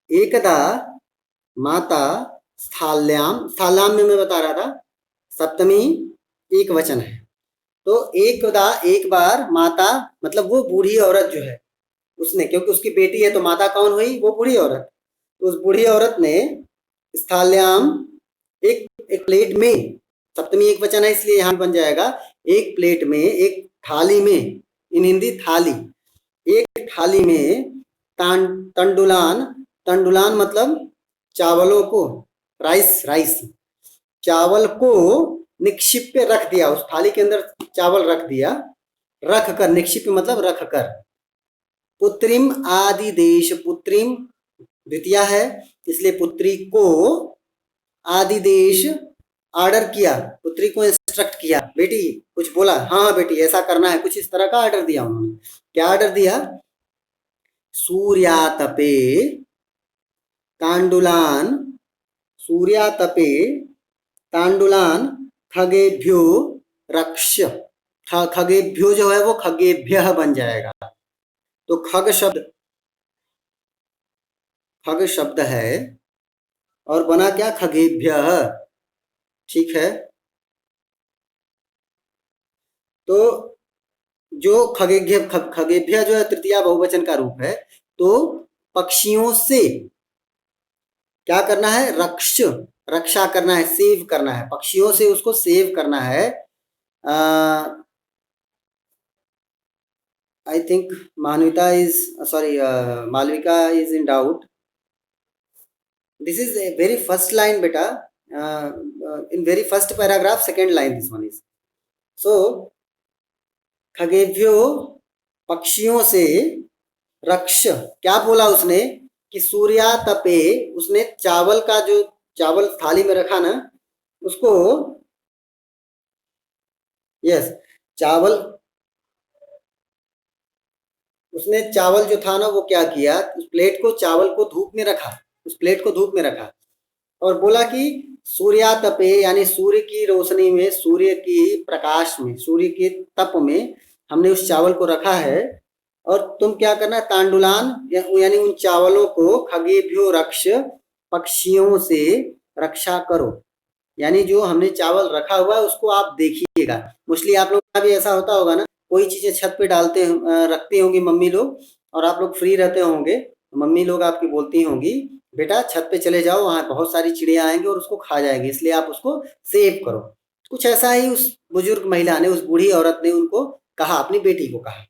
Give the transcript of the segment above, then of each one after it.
एकदा माता स्थाल्याम, स्थाल्याम में मैं बता रहा था सप्तमी एक वचन है। तो एकदा एक बार माता मतलब वो बूढ़ी औरत जो है उसने, क्योंकि उसकी बेटी है तो माता कौन हुई, वो बूढ़ी औरत। तो उस बूढ़ी औरत ने स्थाल्याम एक एक प्लेट में, सप्तमी एक वचन है इसलिए यहाँ बन जाएगा एक प्लेट में, एक थाली में, इन हिंदी थाली, एक थाली में तंडुलान, तंडुलान मतलब चावलों को, राइस राइस, चावल को निक्षिप्य रख दिया, उस थाली के अंदर चावल रख दिया, रख कर, निक्षिप्य मतलब रख कर, पुत्रिम आदि देश, पुत्रिम द्वितीया है इसलिए पुत्री को, आदि देश ऑर्डर किया, पुत्री को इंस्ट्रक्ट किया, बेटी कुछ बोला, हाँ हाँ बेटी ऐसा करना है, कुछ इस तरह का ऑर्डर दिया उन्होंने। क्या ऑर्डर दिया, सूर्यातपे तांडुलान, सूर्यातपे तांडुलान खगेभ्यो रक्ष, खगेभ्यो जो है वो खगेभ्यः बन जाएगा। तो खग शब्द है और बना क्या, खगेभ्यः। ठीक है, तो जो खगेभ्यः जो है तृतीया बहुवचन का रूप है। तो पक्षियों से क्या करना है, रक्षा करना है, सेव करना है, पक्षियों से उसको सेव करना है। I think Manvita is sorry Malvika is in doubt. This is a very first line बेटा, in very first paragraph second line this one is. So खगेभ्यो पक्षियों से रक्ष, क्या बोला उसने कि सूर्यातपे, उसने चावल का जो चावल थाली में रखा ना उसको, यस चावल, उसने चावल जो था ना वो क्या किया, उस प्लेट को, चावल को धूप में रखा, उस प्लेट को धूप में रखा और बोला कि सूर्यातपे यानी सूर्य की रोशनी में, सूर्य की प्रकाश में, सूर्य के तप में हमने उस चावल को रखा है और तुम क्या करना, तांडुलान यानी उन चावलों को खगेभ्यो रक्ष, पक्षियों से रक्षा करो, यानी जो हमने चावल रखा हुआ है उसको आप देखिएगा। मोस्टली आप लोग का भी ऐसा होता होगा ना, कोई चीजें छत पे डालते रखती होंगी मम्मी लोग और आप लोग फ्री रहते होंगे, मम्मी लोग आपकी बोलती होंगी बेटा छत पे चले जाओ, वहां बहुत सारी चिड़िया आएंगी और उसको खा जाएंगी, इसलिए आप उसको सेव करो। कुछ ऐसा ही उस बुजुर्ग महिला ने, उस बूढ़ी औरत ने उनको कहा, अपनी बेटी को कहा।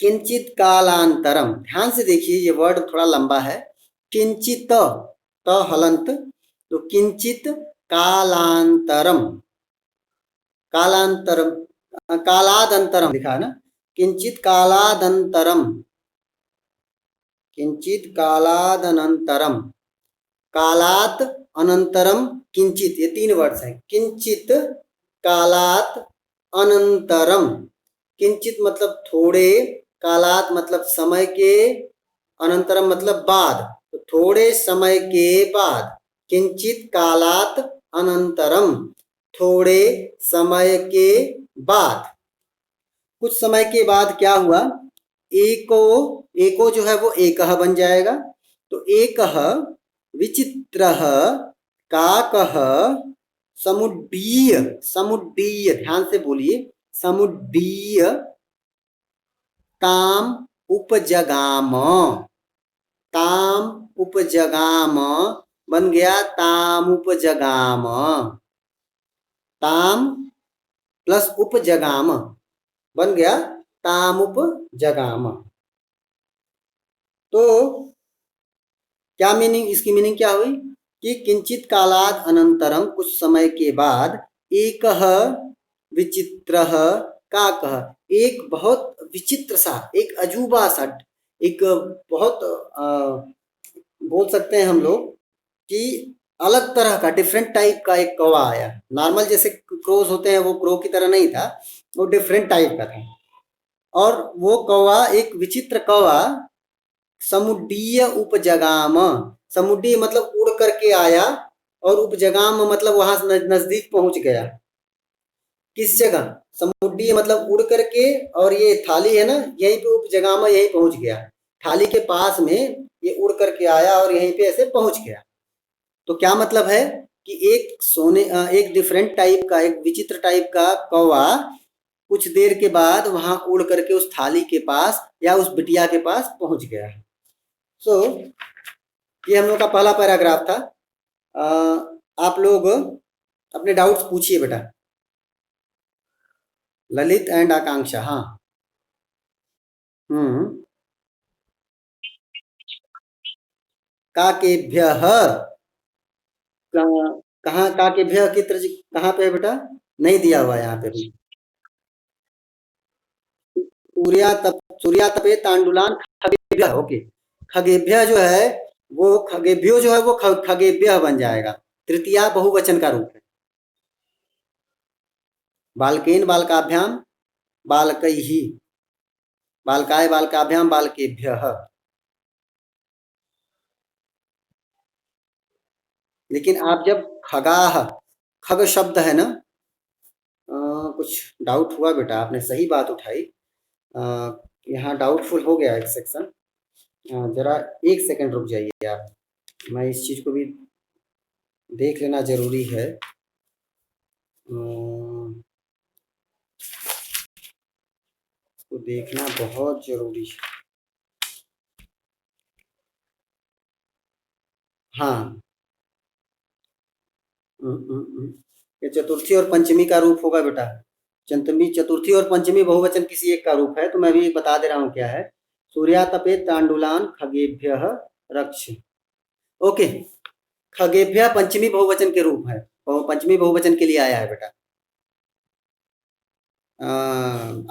किंचित कालांतरम, ध्यान से देखिए ये वर्ड थोड़ा लंबा है, किंचित त हलंत, तो किंचित कालांतरम, कालांतरम कालादंतरम लिखा है ना, किंचित कालादंतरम, किंचित कालादनंतरम, कालात अनंतरम किंचित, ये तीन वर्ड्स हैं, किंचित कालात अनंतरम, किंचित मतलब थोड़े, कालात मतलब समय के, अनंतरम मतलब बाद, तो थोड़े समय के बाद, किंचित कालात अनंतरम, थोड़े समय के बाद। कुछ समय के बाद क्या हुआ, एको, एको जो है वो एकह बन जाएगा, तो एकह विचित्रः काकः समुड्डीय, समुड्डीय ध्यान से बोलिए, समुड्डीय ताम उपजगाम, ताम उपजगाम बन गया ताम उपजगाम, ताम प्लस उपजगाम बन गया ताम उपजगाम। तो क्या मीनिंग, इसकी मीनिंग क्या हुई कि किंचित कालाद अनंतरम, कुछ समय के बाद, एकह विचित्रः काकः, एक बहुत विचित्र सा, एक अजूबा सा, एक बहुत बोल सकते हैं हम लोग कि अलग तरह का, डिफरेंट टाइप का एक कौवा आया। नॉर्मल जैसे क्रोज होते हैं वो क्रो की तरह नहीं था, वो डिफरेंट टाइप का था। और वो कौवा एक विचित्र कौवा समुड्डीय उपजगाम, समुड्डीय मतलब उड़ करके आया और उपजगाम मतलब वहां नजदीक पहुंच गया। किस जगह, समुड्डीय मतलब उड़ करके, और ये थाली है ना यहीं पे उपजगाम यहीं पहुंच गया। थाली के पास में ये उड़ करके आया और यहीं पे ऐसे पहुंच गया। तो क्या मतलब है कि एक डिफरेंट टाइप का, एक विचित्र टाइप का कौवा कुछ देर के बाद वहां उड़ करके उस थाली के पास या उस बिटिया के पास पहुंच गया। सो ये हम लोग का पहला पैराग्राफ था। आप लोग अपने डाउट्स पूछिए बेटा। ललित एंड आकांक्षा, हाँ। हम्म। काकेभ्यः, कहाँ काकेभ्यः की तरह कहाँ पे है बेटा? नहीं दिया हुआ है यहाँ पे भी। सूर्यातपे तांडुलान खगेभ्यः, ओके। खगेभ्यः जो है वो खगेभ्यो जो है वो खगेभ्यः बन जाएगा। तृतीया बहुवचन का रूप है। बालकेन बालकाभ्याम बालकैः, बालकाय बालकाभ्याम बालकेभ्यः। लेकिन आप जब खगाह, खग शब्द है ना, कुछ डाउट हुआ बेटा, आपने सही बात उठाई। यहाँ डाउटफुल हो गया एक सेक्शन। जरा एक सेकंड रुक जाइए आप, मैं इस चीज को भी देख लेना जरूरी है। इसको देखना बहुत जरूरी है। हाँ। ये चतुर्थी और पंचमी का रूप होगा बेटा। चतुर्थी और पंचमी बहुवचन किसी एक का रूप है, तो मैं भी बता दे रहा हूँ क्या है। सूर्यातपे तांडुलान खगेभ्यः रक्ष, ओके। खगेभ्यः पंचमी बहुवचन के रूप है, पंचमी बहुवचन के लिए आया है बेटा।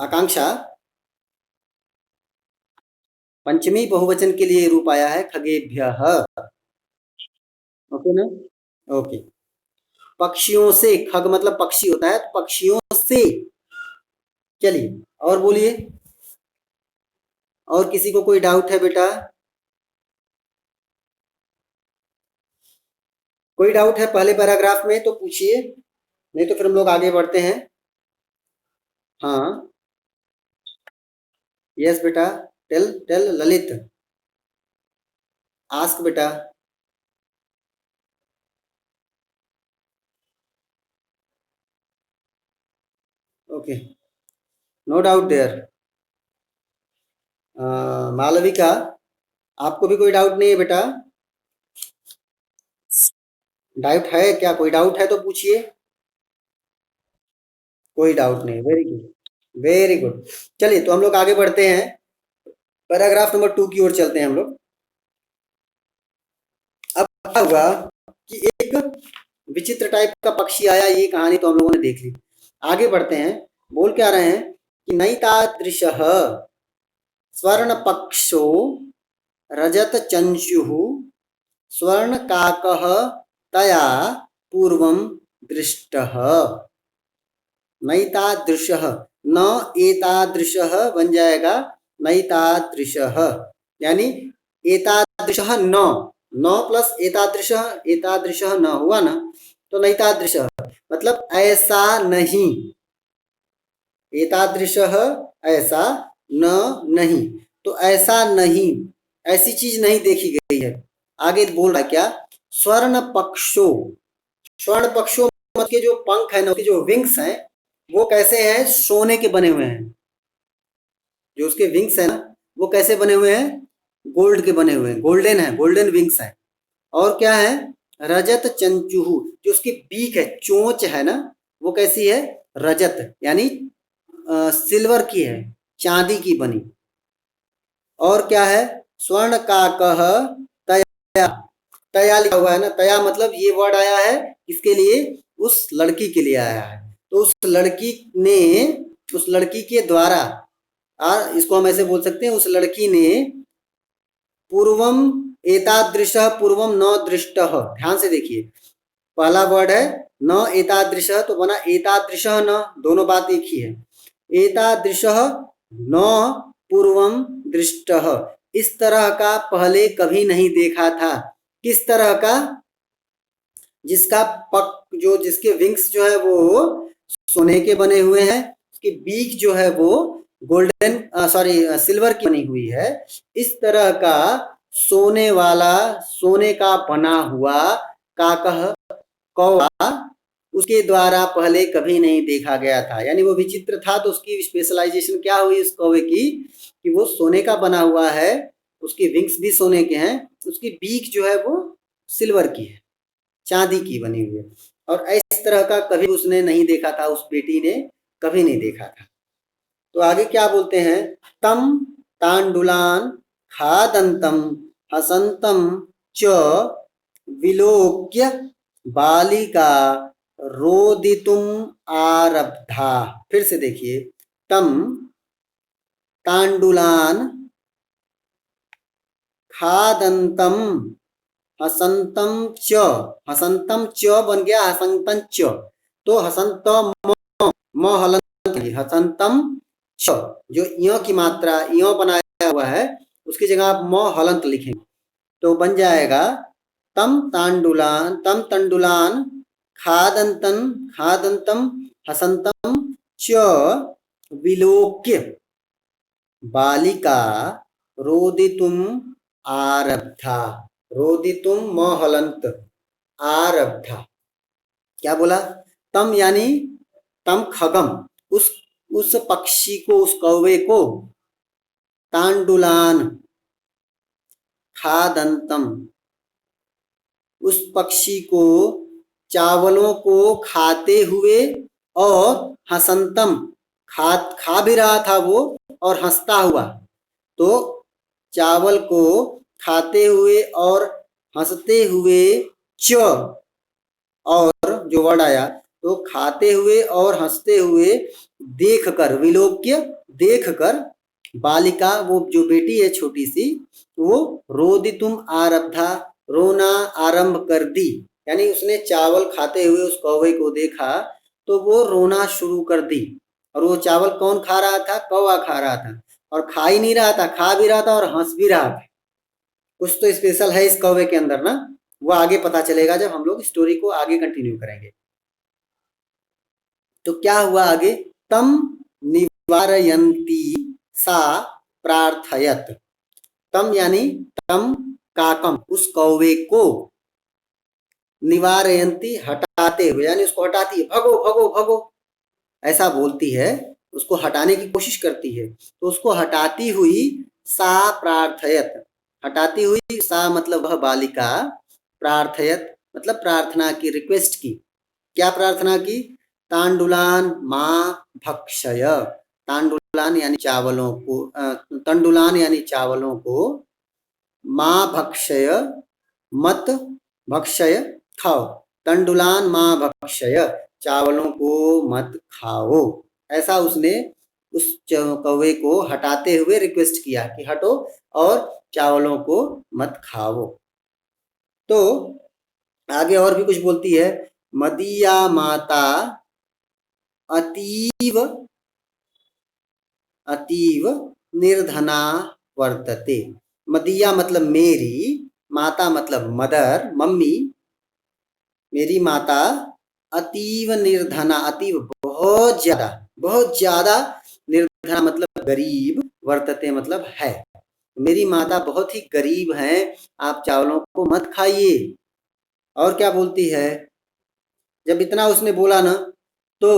आकांक्षा, पंचमी बहुवचन के लिए रूप आया है खगेभ्यः, ओके ना? ओके। पक्षियों से, खग मतलब पक्षी होता है, तो पक्षियों से। चलिए और बोलिए, और किसी को कोई डाउट है बेटा? कोई डाउट है पहले पैराग्राफ में तो पूछिए, नहीं तो फिर हम लोग आगे बढ़ते हैं। हाँ, यस बेटा, टेल टेल ललित, आस्क बेटा। Okay, no doubt there. Malvika, आपको भी कोई डाउट नहीं है बेटा? डाउट है क्या? कोई डाउट है तो पूछिए। कोई डाउट नहीं, वेरी गुड, वेरी गुड। चलिए तो हम लोग आगे बढ़ते हैं, पैराग्राफ नंबर 2 की ओर चलते हैं हम लोग। अब क्या हुआ कि एक विचित्र टाइप का पक्षी आया, ये कहानी तो हम लोगों ने देख ली। आगे बढ़ते हैं, बोल क्या रहे हैं कि नैतादृशः स्वर्णपक्षो रजतचंचुः स्वर्णकाकः तया पूर्वं दृष्टः। नैतादृशः, न एतादृशः बन जाएगा नैतादृशः, यानी एतादृशः न, न प्लस एतादृशः, एतादृशः न हुआ ना, तो नैतादृशः मतलब ऐसा नहीं। एतादृशः ऐसा, न नहीं, तो ऐसा नहीं, ऐसी चीज नहीं देखी गई है। आगे बोल रहा है क्या? स्वर्ण पक्षो, स्वर्ण पक्षो मतलब के जो पंख है ना, उसके जो विंग्स हैं वो कैसे हैं? सोने के बने हुए हैं। जो उसके विंग्स है ना वो कैसे बने हुए हैं? गोल्ड के बने हुए हैं, गोल्डन है, गोल्डन विंग्स हैं। और क्या है? रजत चंचुहु, जो उसकी बीक है, चोंच है ना, वो कैसी है? रजत यानी सिल्वर की है, चांदी की बनी। और क्या है? स्वर्ण काकह तया, तया लिखा हुआ है ना, तया मतलब ये वर्ड आया है किसके लिए? उस लड़की के लिए आया है। तो उस लड़की ने, उस लड़की के द्वारा, इसको हम ऐसे बोल सकते हैं, उस लड़की ने पूर्वम एतादृशः पूर्वम न दृष्टः, ध्यान से देखिए, पहला वर्ड है न एतादृशः तो बना एतादृशः न, दोनों बात एक ही है। एतादृशः न पूर्वम दृष्टः, इस तरह का पहले कभी नहीं देखा था। किस तरह का? जिसका पक जो जिसके विंग्स जो है वो सोने के बने हुए हैं, उसकी बीक जो है वो गोल्डन सिल्वर की बनी हुई है, इस तरह का सोने वाला, सोने का बना हुआ काकह, कौवा उसके द्वारा पहले कभी नहीं देखा गया था। यानी वो विचित्र था, तो उसकी स्पेशलाइजेशन क्या हुई उस कौवे की कि वो सोने का बना हुआ है, उसके विंग्स भी सोने के हैं, उसकी बीक जो है वो सिल्वर की है, चांदी की बनी हुई है। और इस तरह का कभी उसने नहीं देखा था, उस बेटी ने कभी नहीं देखा था। तो आगे क्या बोलते हैं, तम तांडुलान खादंतम हसंतम च विलोक्य बालिका रोदितुम आरब्धा। फिर से देखिए, तम तांडुलान खादंतम हसंतम च, हसंतम च बन गया हसंतम च, तो हसंत म हलंत, हसंतम च, जो य की मात्रा य बनाया हुआ है उसकी जगह आप म हलंत लिखेंगे तो बन जाएगा तम तंडुलान खादंतन खादंतम हसंतम च विलोक्य बालिका रोदितुम आरब्धा। रोदितुम म हलंत, आरब्धा। क्या बोला, तम यानी तम खगम, उस पक्षी को, उस कौवे को, तांडुलान खादंतम, उस पक्षी को चावलों को खाते हुए, और हसंतम खा भी रहा था वो और हंसता हुआ। तो चावल को खाते हुए और हंसते हुए, च और जो वर्ड आया, तो खाते हुए और हंसते हुए देखकर, विलोक्य देखकर, बालिका वो जो बेटी है छोटी सी, वो रोदितुम आरब्धा, रोना आरंभ कर दी। यानी उसने चावल खाते हुए उस कौवे को देखा तो वो रोना शुरू कर दी। और वो चावल कौन खा रहा था, कौवा खा रहा था, और खा ही नहीं रहा था, खा भी रहा था और हंस भी रहा था। कुछ तो स्पेशल है इस कौवे के अंदर ना, वो आगे पता चलेगा जब हम लोग स्टोरी को आगे कंटिन्यू करेंगे। तो क्या हुआ आगे, तम निवारयंती सा प्रार्थयत। तम यानी तम काकम, उस कौवे को, निवारयंती हटाते हुए, यानी उसको हटाती है, भगो भगो भगो ऐसा बोलती है, उसको हटाने की कोशिश करती है। तो उसको हटाती हुई सा प्रार्थयत, हटाती हुई सा मतलब वह बालिका, प्रार्थयत मतलब प्रार्थना की, रिक्वेस्ट की। क्या प्रार्थना की, तांडुलान माँ भक्षय, तांडुलान यानी चावलों को, तंडुलान यानी चावलों को, माँ भक्षय मत भक्षय खाओ, तंडुलान माँ भक्षय चावलों को मत खाओ। ऐसा उसने उस कौवे को हटाते हुए रिक्वेस्ट किया कि हटो और चावलों को मत खाओ। तो आगे और भी कुछ बोलती है, मदीया माता अतीव अतीव निर्धना वर्तते। मदीया मतलब मेरी, माता मतलब मदर, मम्मी, मेरी माता अतीव निर्धना, अतीव बहुत ज्यादा निर्धना मतलब गरीब, वर्तते मतलब है, मेरी माता बहुत ही गरीब हैं, आप चावलों को मत खाइए। और क्या बोलती है, जब इतना उसने बोला ना, तो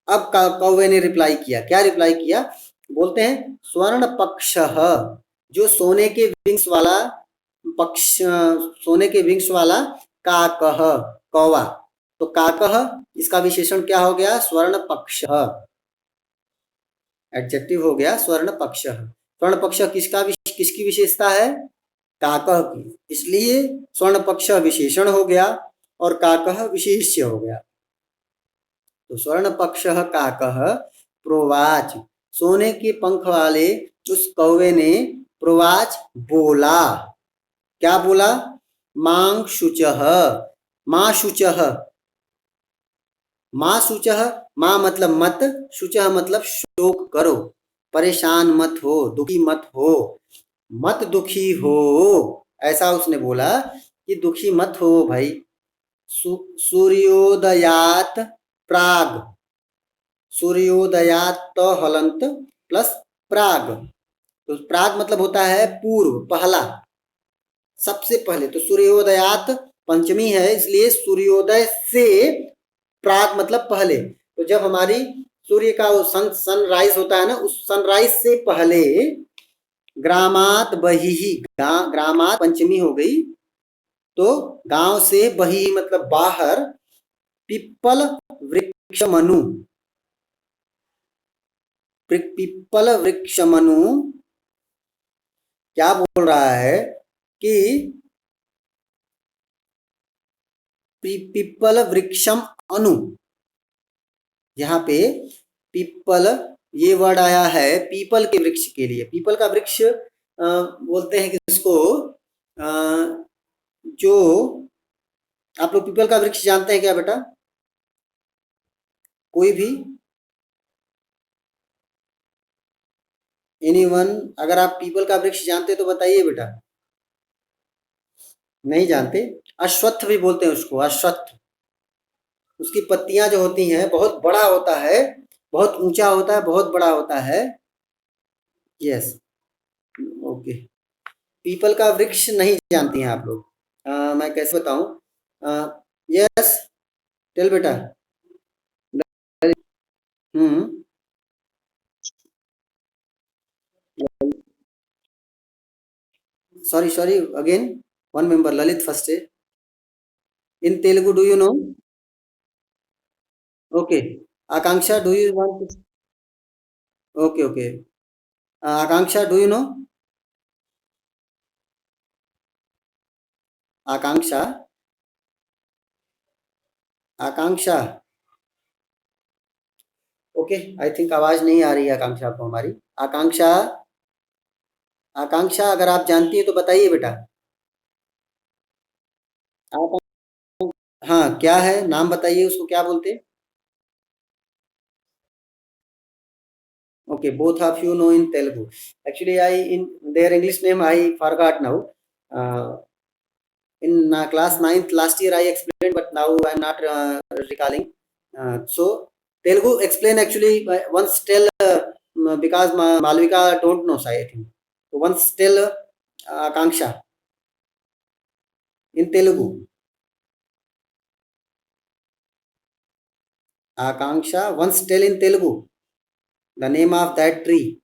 अब कौवे ने रिप्लाई किया। क्या रिप्लाई किया, बोलते हैं स्वर्ण पक्ष, जो सोने के विंग्स वाला पक्ष, सोने के विंग्स वाला काकह, कौवा। तो काकह इसका विशेषण क्या हो गया, स्वर्ण पक्ष, एडजेक्टिव हो गया स्वर्ण पक्ष। स्वर्ण पक्ष किसकी विशेषता है, काकह की, इसलिए स्वर्ण पक्ष विशेषण हो गया और काकह विशेष्य हो गया। तो स्वर्ण पक्ष काकह प्रोवाच, सोने के पंख वाले उस कौवे ने प्रोवाच बोला। क्या बोला, मांग शुचह, माँ शुचह, माँ शुचह, माँ मतलब मत, शुचह मतलब शोक करो, परेशान मत हो, दुखी मत हो, मत दुखी हो, ऐसा उसने बोला कि दुखी मत हो भाई। सूर्योदयात प्राग, सूर्योदयात हलंत प्लस प्राग। तो प्राग मतलब होता है पूर्व, पहला, सबसे पहले। तो सूर्योदयात पंचमी है, इसलिए सूर्योदय से प्राग मतलब पहले। तो जब हमारी सूर्य का वो सनराइज होता है ना, उस सनराइज से पहले ग्रामात बहिहि, ग्रामात पंचमी हो गई, तो गांव से बही मतलब बाहर, पिप्पल वृक्ष मनु, पिप्पल वृक्ष मनु क्या बोल रहा है कि पिप्पल वृक्षम अनु, यहाँ पे पिप्पल ये वर्ड आया है पीपल के वृक्ष के लिए। पीपल का वृक्ष बोलते हैं किसको, जो आप लोग पीपल का वृक्ष जानते हैं क्या बेटा, कोई भी, एनीवन? अगर आप पीपल का वृक्ष जानते तो बताइए बेटा। नहीं जानते? अश्वत्थ भी बोलते हैं उसको, अश्वत्थ। उसकी पत्तियां जो होती हैं बहुत बड़ा होता है, बहुत ऊंचा होता है, बहुत बड़ा होता है। Yes, okay. पीपल का वृक्ष नहीं जानती हैं आप लोग? मैं कैसे बताऊं? यस, टेल बेटा। हम्म, sorry again, one member Lalit first. In Telugu, do you know? Okay, Akanksha, do you want to? Okay. Akanksha, do you know? Akanksha, Akanksha. Okay, I think आवाज नहीं आ रही है आकांक्षा को हमारी। आकांक्षा, आकांक्षा अगर आप जानती है तो बताइए बेटा। आप, हाँ, क्या है नाम बताइए, उसको क्या बोलते? Okay, both of you know in Telugu. Actually, I in their English name I forgot now. In class 9th last year I explained, but now I am not recalling. So Telugu explain actually once tell, because Malvika don't know, I think. So once tell Akanksha in Telugu. Akanksha, once tell in Telugu the name of that tree.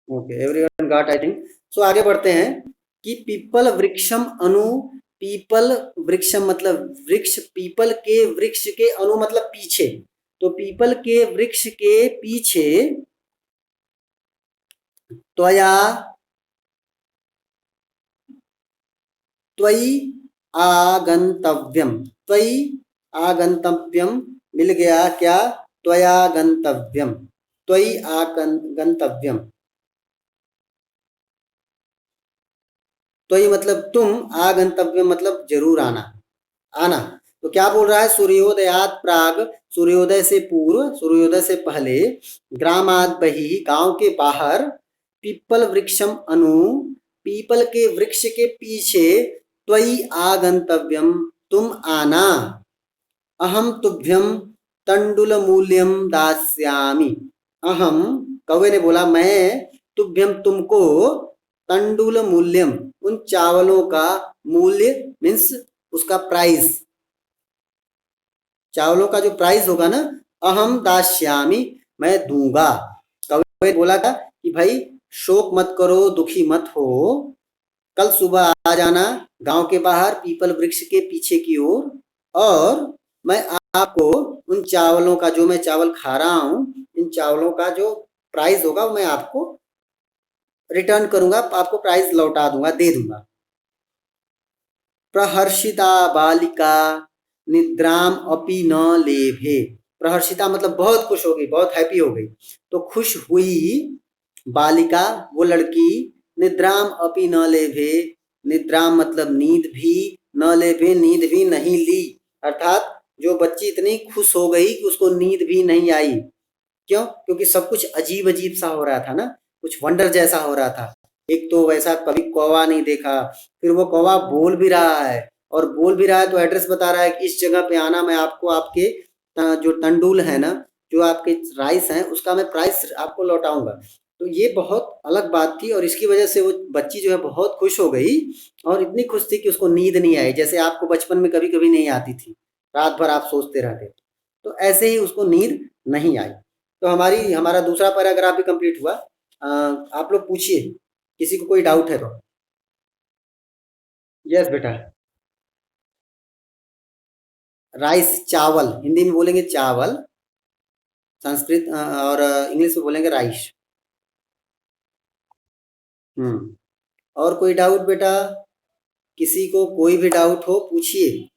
Okay, everyone got I think. So आगे बढ़ते हैं कि people वृक्षम अनु, people वृक्षम मतलब वृक्ष, people के वृक्ष के अनु मतलब पीछे। तो पीपल के वृक्ष के पीछे त्वया, त्वयि आगंतव्यम, त्वयि आगंतव्यम, मिल गया क्या? त्वया गंतव्यम, त्वयि आगंतव्यम। तो ये मतलब तुम, आगंतव्य मतलब जरूर आना, आना। तो क्या बोल रहा है? सूर्योदयात प्राग, सूर्योदय से पूर्व, सूर्योदय से पहले, ग्रामात बही, गांव के बाहर, पीपल वृक्षम अनु, पीपल के वृक्ष के पीछे, त्वयि आगंतव्यम, तुम आना, अहम तुभ्यम तंडुल मूल्यम दास्यामि। अहम, कौवे ने बोला, मैं तुभ्यम तुमको, तंडुल मूल्यम उन चावलों का, मूल्य मीन्स उसका प्राइस, चावलों का जो प्राइस होगा ना, अहम दास्यामि मैं दूंगा। कवि बोला था कि भाई शोक मत करो, दुखी मत हो, कल सुबह आ जाना गांव के बाहर पीपल वृक्ष के पीछे की ओर, और मैं आपको उन चावलों का, जो मैं चावल खा रहा हूं, इन चावलों का जो प्राइस होगा मैं आपको रिटर्न करूंगा, आपको प्राइस लौटा दूंगा, दे दूंगा। प्रहर्षिता बालिका निद्राम अपि न लेभे, प्रहर्षिता मतलब बहुत खुश हो गई, बहुत हैप्पी हो गई। तो खुश हुई बालिका, वो लड़की, निद्राम अपि न लेभे, निद्राम मतलब नींद भी, न लेभे नींद भी नहीं ली, अर्थात जो बच्ची इतनी खुश हो गई कि उसको नींद भी नहीं आई। क्यों? क्योंकि सब कुछ अजीब-अजीब सा हो रहा था ना, कुछ वंडर जैसा हो रहा था। एक तो वैसा कभी कौवा नहीं देखा, फिर वो कौवा बोल भी रहा है और बोल भी रहा है तो एड्रेस बता रहा है कि इस जगह पे आना, मैं आपको आपके जो तंदूल है ना, जो आपके राइस हैं, उसका मैं प्राइस आपको लौटाऊँगा। तो ये बहुत अलग बात थी और इसकी वजह से वो बच्ची जो है बहुत खुश हो गई और इतनी खुश थी कि उसको नींद नहीं आई, जैसे आपको बचपन में कभी-कभी नहीं आती थी। रात भर आप सोचते रहते थे। तो ऐसे ही उसको नींद नहीं आई। तो हमारा दूसरा पैराग्राफ भी कंप्लीट हुआ। आप लोग पूछिए, किसी को कोई डाउट है तो। यस बेटा। राइस चावल, हिंदी में बोलेंगे चावल, संस्कृत और इंग्लिश में बोलेंगे राइस। और कोई डाउट बेटा? किसी को कोई भी डाउट हो पूछिए।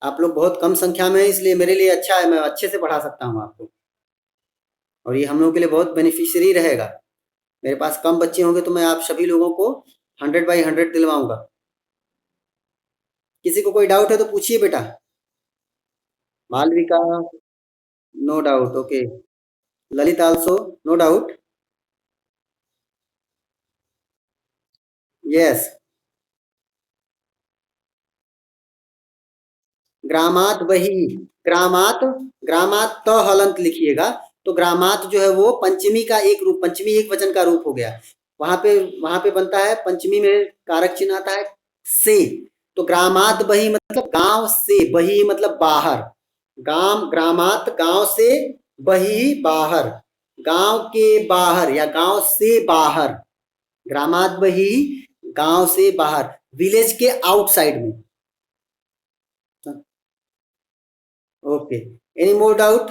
आप लोग बहुत कम संख्या में हैं, इसलिए मेरे लिए अच्छा है, मैं अच्छे से पढ़ा सकता हूँ आपको और ये हम लोगों के लिए बहुत बेनिफिशियरी रहेगा। मेरे पास कम बच्चे होंगे तो मैं आप सभी लोगों को 100/100 दिलवाऊंगा। किसी को कोई डाउट है तो पूछिए बेटा। Malvika, no doubt, okay. Lalit also, no doubt. Yes. ग्रामात वही, ग्रामात, ग्रामात त हलंत लिखिएगा। तो ग्रामात जो है वो पंचमी का एक रूप, पंचमी एक वचन का रूप हो गया। वहां पे वहां पे बनता है, पंचमी में कारक चिन्ह आता है से। तो ग्रामात बही मतलब गांव से, बही मतलब बाहर। ग्रामात गांव से, बही बाहर, गांव के बाहर या गांव से बाहर। ग्रामात बही, गांव से बाहर, विलेज के आउटसाइड में। Okay, any more doubt?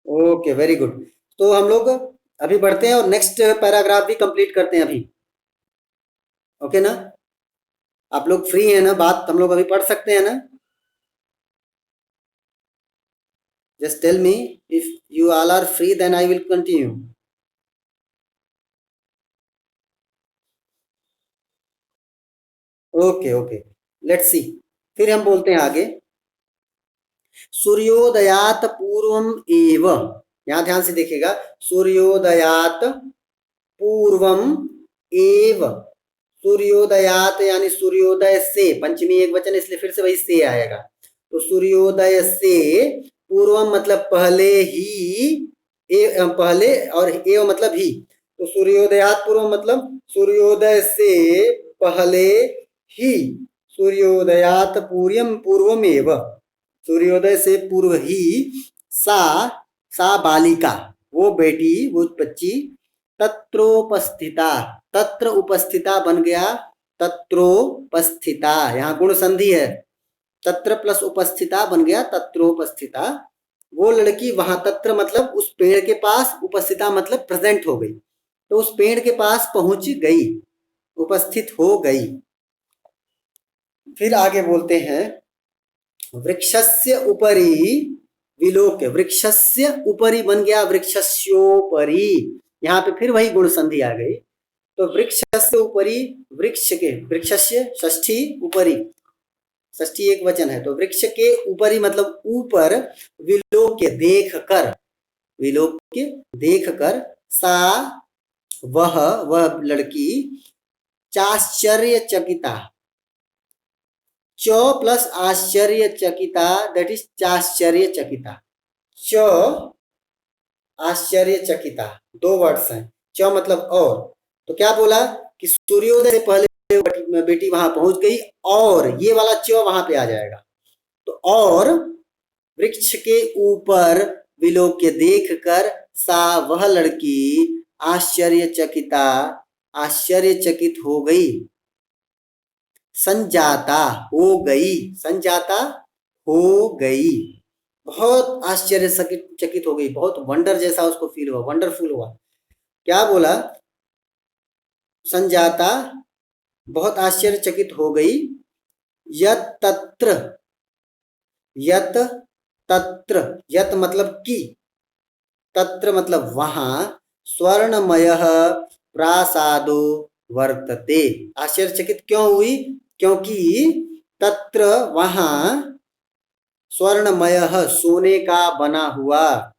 Okay, very good. तो हम लोग अभी बढ़ते हैं और नेक्स्ट पैराग्राफ भी कंप्लीट करते हैं अभी। ओके ना? आप लोग फ्री हैं ना? बात हम लोग अभी पढ़ सकते हैं ना? Just tell me, if you all are free then I will continue. Okay okay, let's see. फिर हम बोलते हैं आगे। सूर्योदयात पूर्वम एव, यहां ध्यान से देखिएगा। सूर्योदयात पूर्वम एव, सूर्योदयात यानी सूर्योदय से, पंचमी एक वचन इसलिए फिर से वही से आएगा। तो सूर्योदय से पूर्वम मतलब पहले ही, पहले और एव मतलब ही। तो सूर्योदयात पूर्व मतलब सूर्योदय से पहले ही, सूर्योदयात पूर्वमेव, सूर्योदय से पूर्व ही, सा सा बालिका, वो बेटी, वो बच्ची, तत्रोपस्थिता, तत्र उपस्थिता बन गया तत्रोपस्थिता, यहाँ गुण संधि है। तत्र प्लस उपस्थिता बन गया तत्रोपस्थिता। वो लड़की वहां, तत्र मतलब उस पेड़ के पास, उपस्थिता मतलब प्रेजेंट हो गई, तो उस पेड़ के पास पहुंच गई, उपस्थित हो गई। फिर आगे बोलते हैं, वृक्षस्य उपरि विलोक्य, वृक्षस्य उपरि बन गया वृक्षस्योपरि, यहाँ पे फिर वही गुण संधि आ गई। तो वृक्षस्य उपरि, वृक्ष के, वृक्षस्य षष्ठी, उपरि षष्ठी एक वचन है, तो वृक्ष के ऊपरी मतलब ऊपर, विलोक्य देख कर, विलोक्य देख कर, सा वह लड़की, चाश्चर्यचकिता, च प्लस आश्चर्यचकिता, दैट इज चाश्चर्यचकिता। च आश्चर्यचकिता, दो वर्ड्स हैं। च मतलब और, तो क्या बोला कि सूर्योदय से पहले बेटी वहां पहुंच गई, और ये वाला च वहां पे आ जाएगा। तो और वृक्ष के ऊपर विलोक्य देख कर, सा वह लड़की, आश्चर्यचकिता, आश्चर्यचकित हो गई, संजाता हो गई, संजाता हो गई, बहुत आश्चर्यचकित हो गई, बहुत वंडर जैसा उसको फील हुआ, वंडरफुल हुआ। क्या बोला? संजाता, बहुत आश्चर्यचकित हो गई, यत तत्र, यत तत्र, यत मतलब कि, तत्र मतलब वहां, स्वर्णमय प्रासादो वर्तते। आश्चर्यचकित क्यों हुई? क्योंकि तत्र वहां स्वर्णमयः सोने का बना हुआ,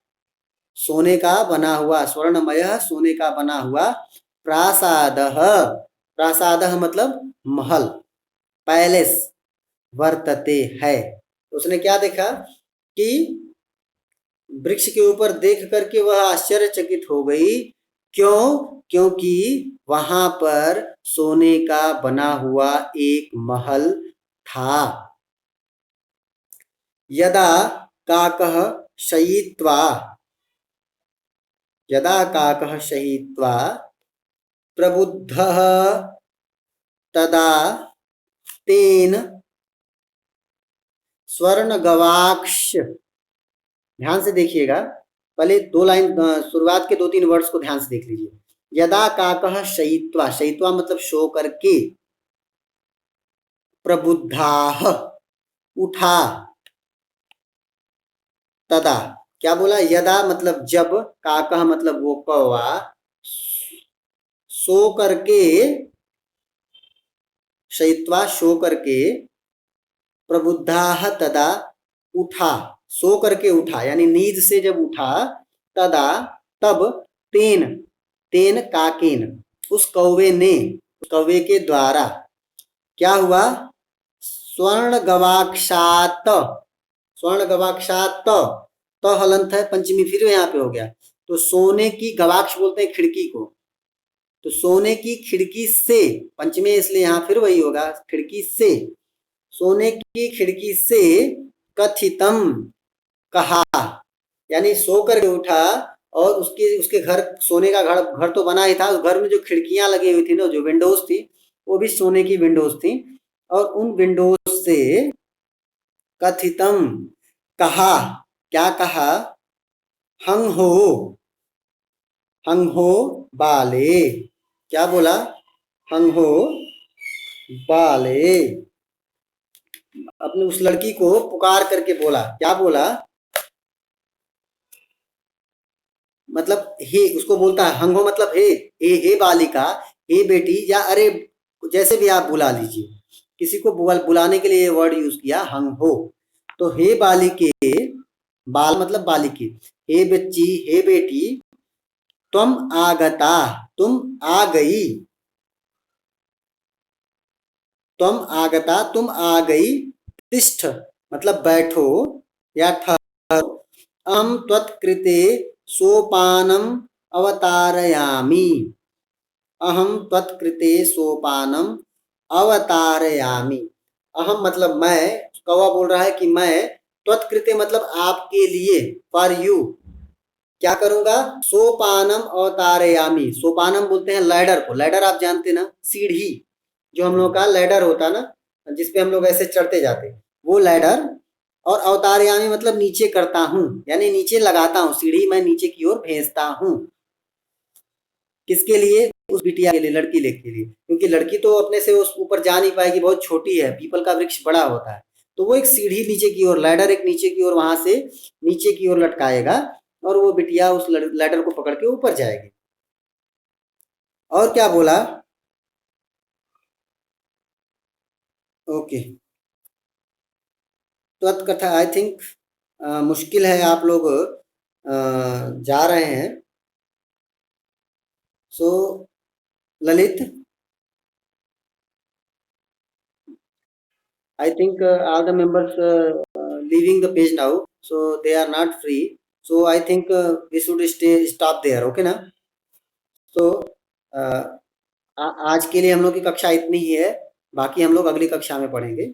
सोने का बना हुआ, स्वर्णमयः सोने का बना हुआ प्रासादः, प्रासादः मतलब महल, पैलेस, वर्तते है। उसने क्या देखा कि वृक्ष के ऊपर देख करके वह आश्चर्यचकित हो गई। क्यों? क्योंकि वहां पर सोने का बना हुआ एक महल था। यदा काकः शयित्वा, यदा काकः शयित्वा प्रबुद्धः तदा तेन स्वर्ण गवाक्ष, ध्यान से देखिएगा, पहले दो लाइन शुरुआत के 2-3 वर्ड्स को ध्यान से देख लीजिए। यदा काकः शयित्वा, शयित्वा मतलब सो करके, प्रबुद्धाः उठा, तदा क्या बोला, यदा मतलब जब, काकः मतलब वो कौवा, सो करके, शयित्वा सो करके, प्रबुद्धाः तदा उठा, सो करके उठा यानी नींद से जब उठा, तदा तब, तेन, तेन काकेन, उस कौवे ने, उस कौवे के द्वारा क्या हुआ, स्वर्ण गवाक्षात, स्वर्ण गवाक्षात, तो हलंत है पंचमी फिर यहाँ पे हो गया, तो सोने की, गवाक्ष बोलते हैं खिड़की को, तो सोने की खिड़की से, पंचमी इसलिए यहाँ फिर वही होगा, खिड़की से, सोने की खिड़की से कथितम कहा, यानी सो कर उठा और उसके घर, सोने का घर, घर तो बना ही था, उस घर में जो खिड़कियां लगी हुई थी ना, जो विंडोज थी, वो भी सोने की विंडोज थी, और उन विंडोज से कथितम कहा, क्या कहा, हंग हो, हंग हो बाले, क्या बोला, हंग हो बाले, अपने उस लड़की को पुकार करके बोला, क्या बोला, मतलब हे, उसको बोलता है हंगो मतलब हे बालिका, हे बेटी, या अरे जैसे भी आप बुला लीजिए, किसी को बुलाने के लिए ये वर्ड यूज किया हंग हो, तो हे बालिके, बाल मतलब बालिके, हे बच्ची, हे बेटी, तुम आगता, तुम आ गई, तुम आगता तुम आ गई, तिष्ठ मतलब बैठो या ठहरो, अहम त्वत्कृते सोपानम अवतारयामि, अहम त्वत्कृते सोपानम अवतारयामि, अहम मतलब मैं, कौवा बोल रहा है कि मैं, त्वत्कृते मतलब आपके लिए, फॉर यू, क्या करूंगा, सोपानम अवतारयामि, सोपानम बोलते हैं लैडर को, लैडर आप जानते ना, सीढ़ी, जो हम लोग का लैडर होता ना, जिसपे हम लोग ऐसे चढ़ते जाते, वो लैडर, और अवतारयामी मतलब नीचे करता हूँ, यानी नीचे लगाता हूँ, सीढ़ी मैं नीचे की ओर भेजता हूँ, किसके लिए, उस बिटिया के लिए, लड़की के लिए, क्योंकि लड़की तो अपने से उस ऊपर जा नहीं पाएगी, बहुत छोटी है, पीपल का वृक्ष बड़ा होता है, तो वो एक सीढ़ी नीचे की ओर, लैडर एक नीचे की ओर, वहां से नीचे की ओर लटकाएगा, और वो बिटिया उस लैडर को पकड़ के ऊपर जाएगी। और क्या बोला, ओके, त्वत्कथा आई थिंक मुश्किल है, आप लोग जा रहे हैं, सो Lalit, I think all the members leaving the page now, so they are not free. So I think we should stop there. Okay ना? So आज के लिए हम लोग की कक्षा इतनी ही है, बाकी हम लोग अगली कक्षा में पढ़ेंगे।